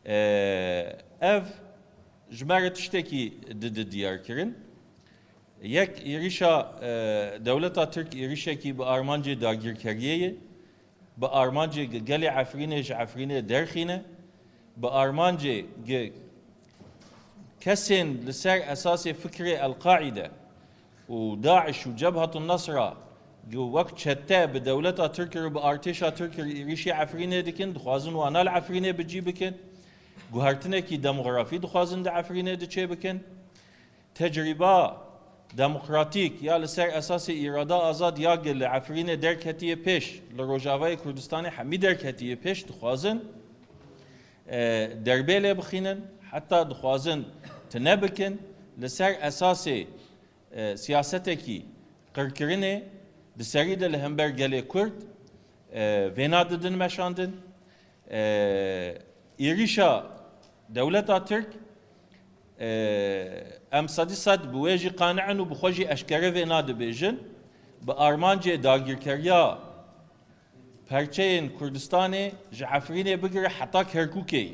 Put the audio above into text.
ev ji me re tiştekî diyar kirin. Yek êrişa dewleta Tirk êrişekî bi armancê dagirkeriyê ye, bi armancê gelê Efrînê ji Efrînê derxîne, bi armancê kesên li ser esasê fikrê El-Qaide û Daeş û Cebhatun Nasra wek çete bi dewleta Tirk re bi artêşa Tirk re êrişî Efrînê dikin, dixwazin wan li Efrînê bicî bikin, guhertinekî demografî dixwazin di Efrînê de çê bikin. Tecrîba demokratîk ya li ser esasê îrada azad ya li Efrînê derketiye pêş, li Rojavayê Kurdistanê hemî derketiye pêş dixwazin derbê lê bixînin, heta dixwazin tune bikin, li ser esasê siyasetekî qirkirinê di serî de li hember gelê Kurd vêna didin meşandin. Êrişa dewleta Tirk em sedî sed bi wê jî qani'in û bi xwe jî eşkere vêna dibêjin, bi armancê dagirkeriya perçeyên Kurdistanê ji Efrînê bigire heta Kerkûkê.